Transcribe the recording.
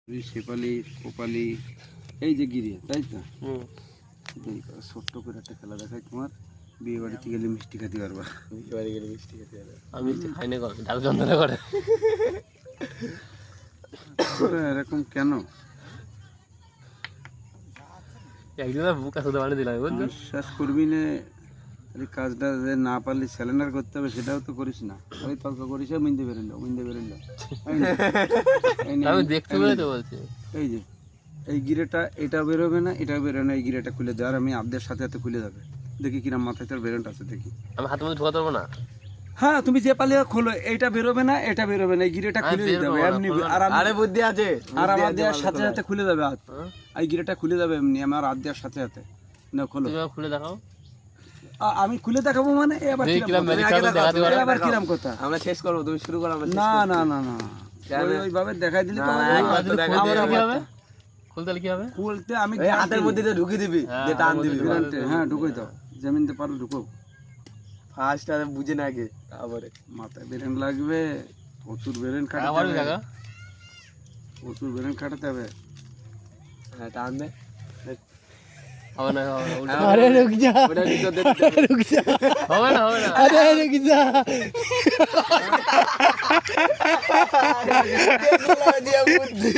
শেফালি কোপালি এই যে গিরে, তাই তো? ছোট্ট করে একটা খেলা দেখাই তোমার। বিয়ে বাড়িতে গেলে মিষ্টি খেতে পারবা। বিয়ে বাড়ি গেলে মিষ্টি খেতে পারবা। আমি মিষ্টি খাই না, ডাল যন্ত্রণা করে। এরকম কেন? একদিন বুকা শুধু বানিয়ে দিলাম, বুঝলি? বিশ্বাস করবি না, এই কাজটা যে না পারলে স্যালেন্ডার করতে হবে সেটাও তো করিস না। ওই তর্ক করিস, মিন্দে বেরোলো মিন্দে বেরোলো। আমি দেখতে বলে তো বলছি। এই যে এই গিরেটা, এটা বেরোবে না, এটা বেরোবে না, এই গিরেটা খুলে দেওয়ার আমি আবদের সাথে হাতে খুলে যাবে। দেখি কিরম মাথায় তোর বেরোনটা আছে দেখি। আমি হাতের মধ্যে ঢোকাতে পারবো না। হ্যাঁ, তুমি যে পালিয়ে খোলো, এইটা বেরোবে না, এটা বেরোবে না, এই গিরেটা খুলে দিতে হবে এমনি। আরে বুদ্ধি আছে, আর আমার দেওয়ার সাথে সাথে খুলে যাবে হাত। এই গিরেটা খুলে যাবে এমনি, আমার হাত দেওয়ার সাথে সাথে। না খোলো, খুলে দেখাও। আমি খুলে দেখাবো মানে এবার কিরম কথা? আমরা শেষ করবো, তুমি শুরু করো। না না না না, ওইভাবে দেখাই দিলে তো খুলতে কি হবে? খুলতে আমি হাতের মধ্যে ঢুকে দিবি, যে টান দিবি। হ্যাঁ, ঢুকোই দাও, জমিনতে পারো ঢুকো। ফার্স্ট আরে বুঝে না আগে, তারপরে মাথায় বেরেন লাগবে, প্রচুর বেরেন কাটাতে হবে, প্রচুর বেরেন কাটাতে হবে। হ্যাঁ, টান দে। হবে না, আরে রুক যা, ওটা নিচে দে, রুক যা, হবে না, হবে না, আরে রুক যা। দিয়া বুদ্ধি।